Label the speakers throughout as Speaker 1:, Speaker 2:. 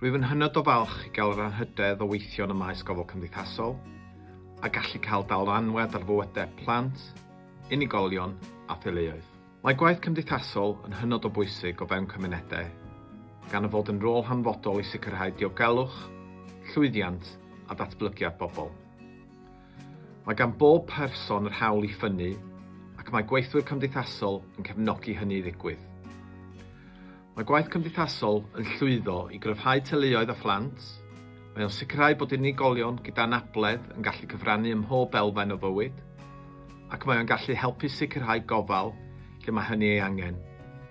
Speaker 1: Rwyf yn hynod o falch i gael yr anhydedd o weithio yn y maes gofal cymdeithasol a gallu cael dalfanwedd ar fywydau plant, unigolion a theuluoedd. Mae gwaith cymdeithasol yn hynod o bwysig o fewn cymunedau, gan y fod yn rôl hanfodol i sicrhau diogelwch, llwyddiant a datblygiad pobl. Mae gan bob person yr hawl i ffynnu, ac mae gweithwyr cymdeithasol yn cefnogi hynny i ddigwydd. Mae gwaith cymdeithasol yn llwyddo i gryfhau teuluoedd a phlant, mae o'n sicrhau bod unigolion gyda anabledd yn gallu cyfrannu ym mhob elfen o fywyd, ac mae o'n gallu helpu sicrhau gofal lle mae hynny ei angen,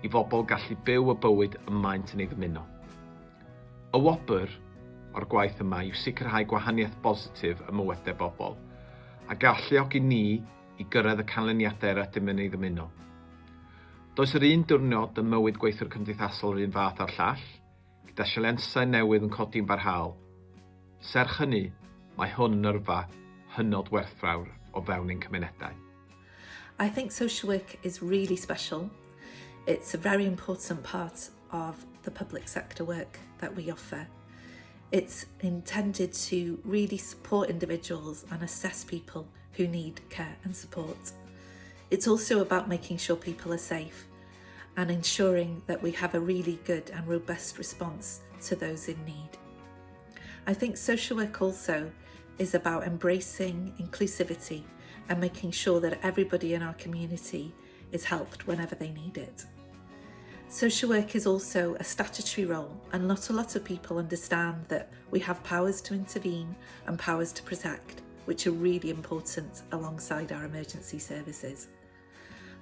Speaker 1: i bobl gallu byw y bywyd ym maent yn ei ddymuno. Y wobr o'r gwaith yma yw sicrhau gwahaniaeth bositif ym mywydau bobl, a galluogi ni i gyrraedd y canlyniadau rydym yn ei ddymuno. Does yr un diwrnod y mywyd gweithwyr cymdeithasol yr un fath a'r llall, gyda sialensau newydd yn codi'n barhaol. Serch hynny, mae hwn yn yrfa hynod werthfawr o fewn ein cymunedau.
Speaker 2: I think social work is really special. It's a very important part of the public sector work that we offer. It's intended to really support individuals and assess people who need care and support. It's also about making sure people are safe and ensuring that we have a really good and robust response to those in need. I think social work also is about embracing inclusivity and making sure that everybody in our community is helped whenever they need it. Social work is also a statutory role, and not a lot of people understand that we have powers to intervene and powers to protect, which are really important alongside our emergency services.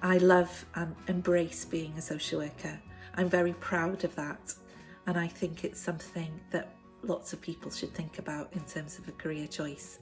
Speaker 2: I love and embrace being a social worker. I'm very proud of that, and I think it's something that lots of people should think about in terms of a career choice.